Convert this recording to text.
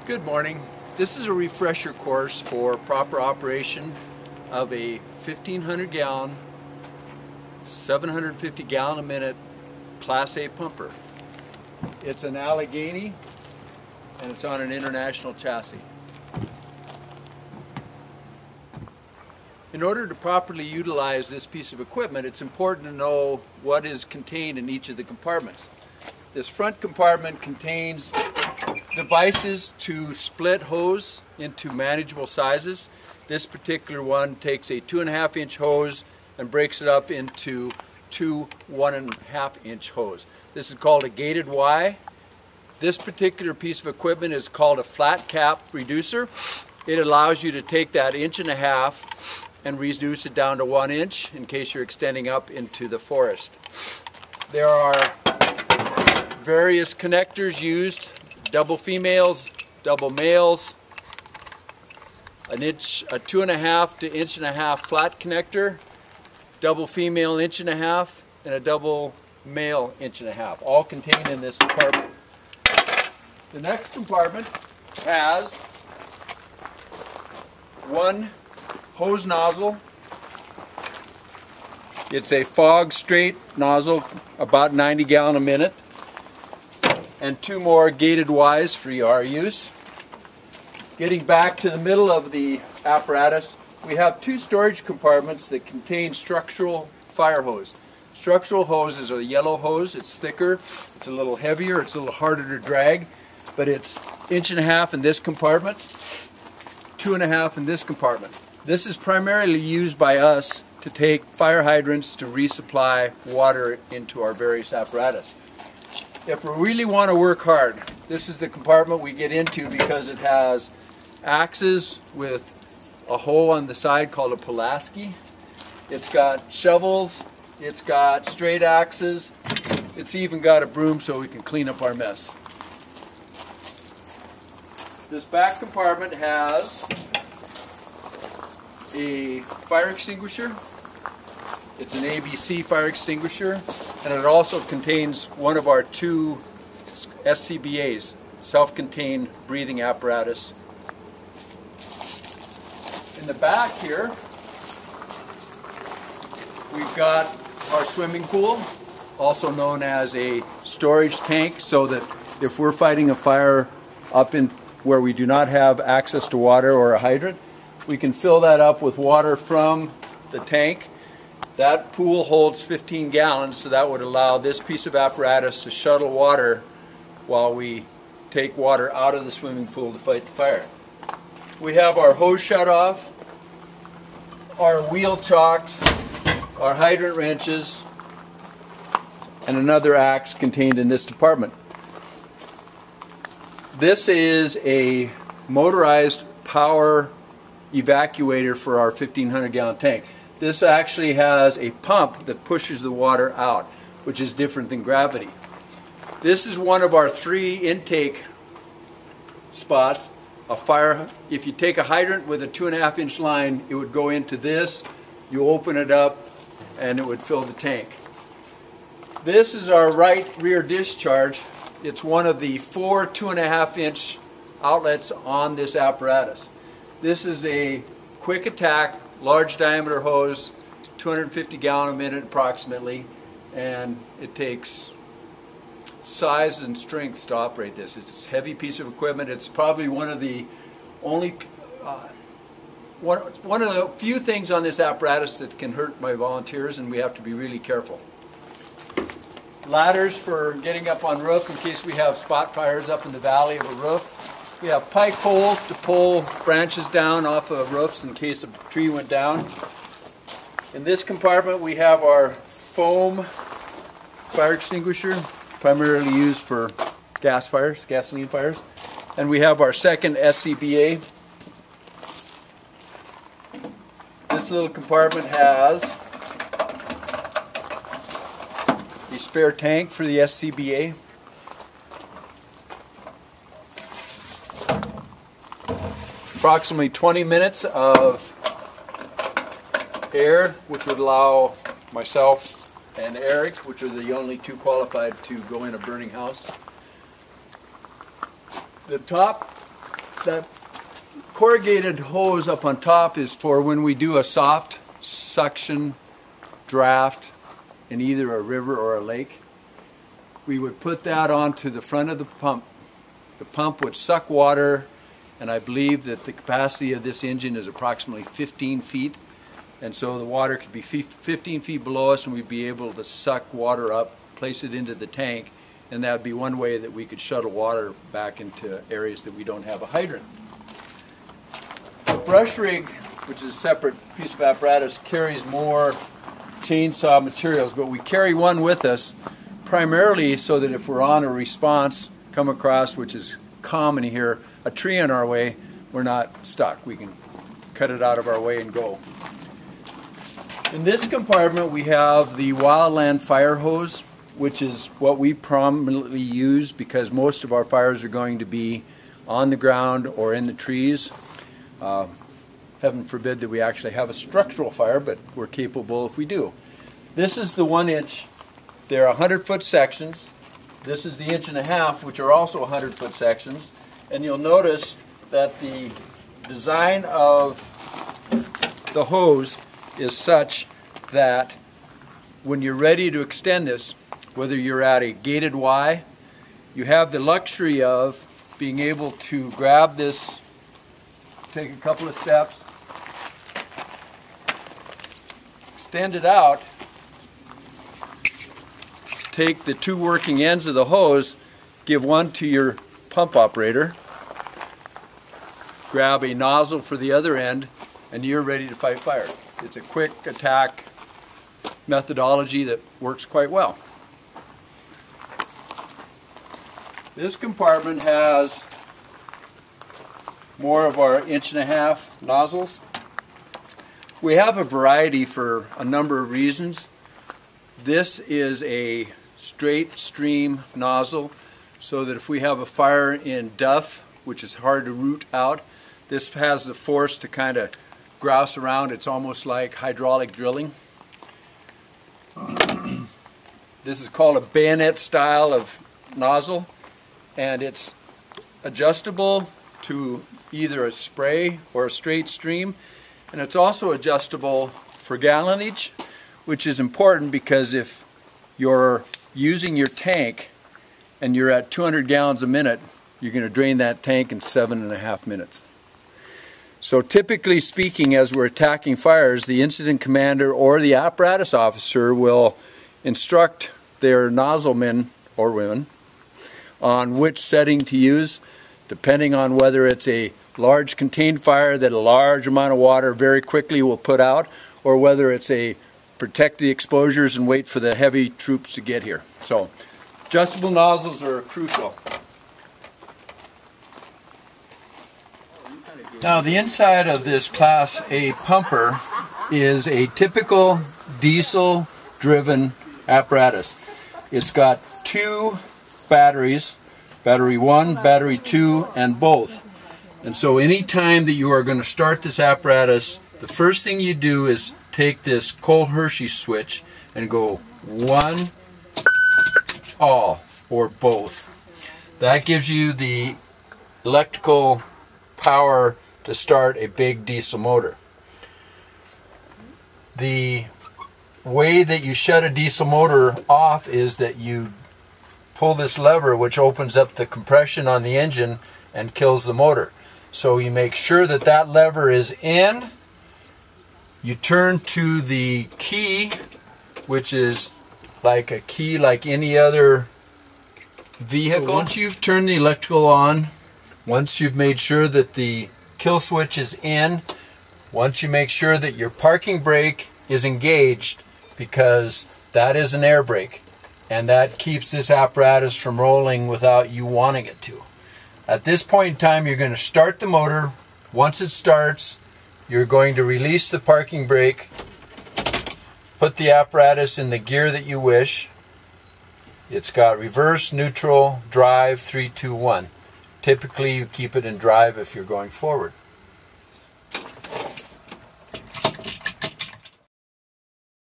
Good morning. This is a refresher course for proper operation of a 1,500 gallon, 750 gallon a minute Class A pumper. It's an Allegheny and it's on an international chassis. In order to properly utilize this piece of equipment, it's important to know what is contained in each of the compartments. This front compartment contains devices to split hose into manageable sizes. This particular one takes a 2.5 inch hose and breaks it up into two 1.5 inch hose. This is called a gated Y. This particular piece of equipment is called a flat cap reducer. It allows you to take that 1.5 inches and reduce it down to 1 inch in case you're extending up into the forest. There are various connectors used, double females, double males, a 2.5 to 1.5 inch flat connector, double female 1.5 inches, and a double male 1.5 inches, all contained in this compartment. The next compartment has one hose nozzle. It's a fog straight nozzle, about 90 gallon a minute, and two more gated Ys for your use. Getting back to the middle of the apparatus, we have two storage compartments that contain structural fire hose. Structural hose is a yellow hose. It's thicker, it's a little heavier, it's a little harder to drag, but it's 1.5 inches in this compartment, 2.5 in this compartment. This is primarily used by us to take fire hydrants to resupply water into our various apparatus. If we really want to work hard, this is the compartment we get into because it has axes with a hole on the side called a Pulaski. It's got shovels, it's got straight axes, it's even got a broom so we can clean up our mess. This back compartment has a fire extinguisher. It's an ABC fire extinguisher, and it also contains one of our two SCBAs, self-contained breathing apparatus. In the back here, we've got our swimming pool, also known as a storage tank, so that if we're fighting a fire up in where we do not have access to water or a hydrant, we can fill that up with water from the tank. That pool holds 15 gallons, so that would allow this piece of apparatus to shuttle water while we take water out of the swimming pool to fight the fire. We have our hose shut-off, our wheel chocks, our hydrant wrenches, and another axe contained in this department. This is a motorized power evacuator for our 1,500 gallon tank. This actually has a pump that pushes the water out, which is different than gravity. This is one of our 3 intake spots. If you take a hydrant with a 2.5 inch line, it would go into this, you open it up, and it would fill the tank. This is our right rear discharge. It's one of the 4 2.5 inch outlets on this apparatus. This is a quick attack, large diameter hose, 250 gallon a minute approximately, and it takes size and strength to operate this. It's a heavy piece of equipment. It's probably one of the only one of the few things on this apparatus that can hurt my volunteers, and we have to be really careful. Ladders for getting up on roof in case we have spot fires up in the valley of a roof. We have pike poles to pull branches down off of roofs in case a tree went down. In this compartment we have our foam fire extinguisher, primarily used for gas fires, gasoline fires. And we have our second SCBA. This little compartment has a spare tank for the SCBA. Approximately 20 minutes of air, which would allow myself and Eric, which are the only two qualified to go in a burning house. The top that corrugated hose up on top is for when we do a soft suction draft in either a river or a lake. We would put that onto the front of the pump. The pump would suck water, and I believe that the capacity of this engine is approximately 15 feet. And so the water could be 15 feet below us, and we'd be able to suck water up, place it into the tank, and that would be one way that we could shuttle water back into areas that we don't have a hydrant. The brush rig, which is a separate piece of apparatus, carries more chainsaw materials, but we carry one with us primarily so that if we're on a response, come across, which is common here, a tree in our way, we're not stuck. We can cut it out of our way and go. In this compartment we have the wildland fire hose, which is what we prominently use because most of our fires are going to be on the ground or in the trees. Heaven forbid that we actually have a structural fire, but we're capable if we do. This is the 1-inch. They're 100-foot sections. This is the 1.5 inch, which are also 100-foot sections. And you'll notice that the design of the hose is such that when you're ready to extend this, whether you're at a gated Y, you have the luxury of being able to grab this, take a couple of steps, extend it out, take the two working ends of the hose, give one to your pump operator, grab a nozzle for the other end, and you're ready to fight fire. It's a quick attack methodology that works quite well. This compartment has more of our 1.5 inch nozzles. We have a variety for a number of reasons. This is a straight stream nozzle, so that if we have a fire in duff, which is hard to root out, this has the force to kind of grouse around. It's almost like hydraulic drilling. This is called a bayonet style of nozzle, and it's adjustable to either a spray or a straight stream, and it's also adjustable for gallonage, which is important because if you're using your tank and you're at 200 gallons a minute, you're going to drain that tank in 7.5 minutes. So typically speaking, as we're attacking fires, the incident commander or the apparatus officer will instruct their nozzle men or women on which setting to use, depending on whether it's a large contained fire that a large amount of water very quickly will put out, or whether it's a protect the exposures and wait for the heavy troops to get here. So adjustable nozzles are crucial. Now the inside of this Class A pumper is a typical diesel driven apparatus. It's got two batteries, battery 1, battery 2, and both. And so any time that you are going to start this apparatus, the first thing you do is take this Cole-Hershey switch and go 1, all, or both. That gives you the electrical power to start a big diesel motor. The way that you shut a diesel motor off is that you pull this lever, which opens up the compression on the engine and kills the motor. So you make sure that that lever is in. You turn to the key, which is like a key like any other vehicle. Once you've turned the electrical on, once you've made sure that the kill switch is in, once you make sure that your parking brake is engaged, because that is an air brake, and that keeps this apparatus from rolling without you wanting it to. At this point in time, you're going to start the motor. Once it starts, you're going to release the parking brake, put the apparatus in the gear that you wish. It's got reverse, neutral, drive, 3, 2, 1. Typically you keep it in drive if you're going forward.